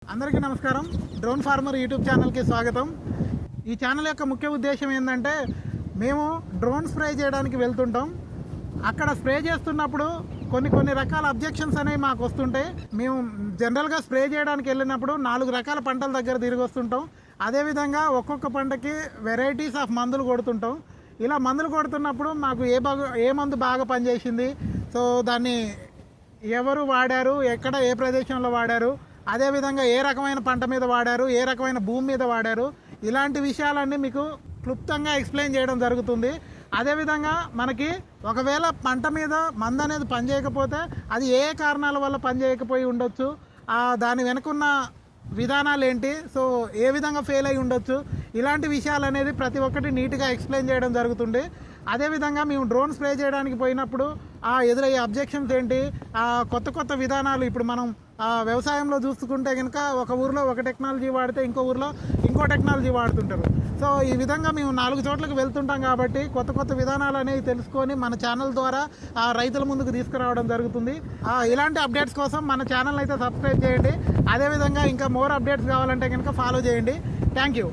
అందరికీ నమస్కారం. Drone farmer YouTube ఛానల్కి స్వాగతం. ఈ ఛానల్ యొక్క ముఖ్య ఉద్దేశం ఏంటంటే మేము డ్రోన్ స్ప్రే చేయడానికి వెళ్తుంటాం. అక్కడ స్ప్రే చేస్తున్నప్పుడు కొన్ని రకాల అబ్జెక్షన్స్ అనేవి మాకు వస్తుంటాయి. మేము జనరల్గా స్ప్రే చేయడానికి వెళ్ళినప్పుడు 4 రకాల పంటల దగ్గర తిరిగి వస్తుంటాం. అదేవిధంగా ఒక్కొక్క పంటకి వెరైటీస్ ఆఫ్ మందులు కొడుతుంటాం. ఇలా మందులు కొడుతున్నప్పుడు మాకు ఏ మందు బాగా పనిచేసింది, సో దాన్ని ఎవరు వాడారు, ఎక్కడ ఏ ప్రదేశంలో వాడారు, అదేవిధంగా ఏ రకమైన పంట మీద వాడారు, ఏ రకమైన భూమి మీద వాడారు, ఇలాంటి విషయాలన్నీ మీకు క్లుప్తంగా ఎక్స్ప్లెయిన్ చేయడం జరుగుతుంది. అదేవిధంగా మనకి ఒకవేళ పంట మీద మందు అనేది పనిచేయకపోతే అది ఏ కారణాల వల్ల పనిచేయకపోయి ఉండొచ్చు, దాని వెనుకున్న విధానాలు ఏంటి, సో ఏ విధంగా ఫెయిల్ అయి ఉండొచ్చు, ఇలాంటి విషయాలు అనేది ప్రతి ఒక్కటి నీట్గా ఎక్స్ప్లెయిన్ చేయడం జరుగుతుంది. అదేవిధంగా మేము డ్రోన్ స్ప్రే చేయడానికి పోయినప్పుడు ఎదురయ్యే అబ్జెక్షన్స్ ఏంటి, కొత్త విధానాలు. ఇప్పుడు మనం వ్యవసాయంలో చూసుకుంటే కనుక ఒక ఊరిలో ఒక టెక్నాలజీ వాడితే ఇంకో ఊరిలో ఇంకో టెక్నాలజీ వాడుతుంటారు. సో ఈ విధంగా మేము 4 చోట్లకు వెళ్తుంటాం కాబట్టి కొత్త విధానాలు అనేవి తెలుసుకొని మన ఛానల్ ద్వారా రైతుల ముందుకు తీసుకురావడం జరుగుతుంది. ఇలాంటి అప్డేట్స్ కోసం మన ఛానల్ అయితే సబ్స్క్రైబ్ చేయండి. అదేవిధంగా ఇంకా మోర్ అప్డేట్స్ కావాలంటే కనుక ఫాలో చేయండి. Thank you.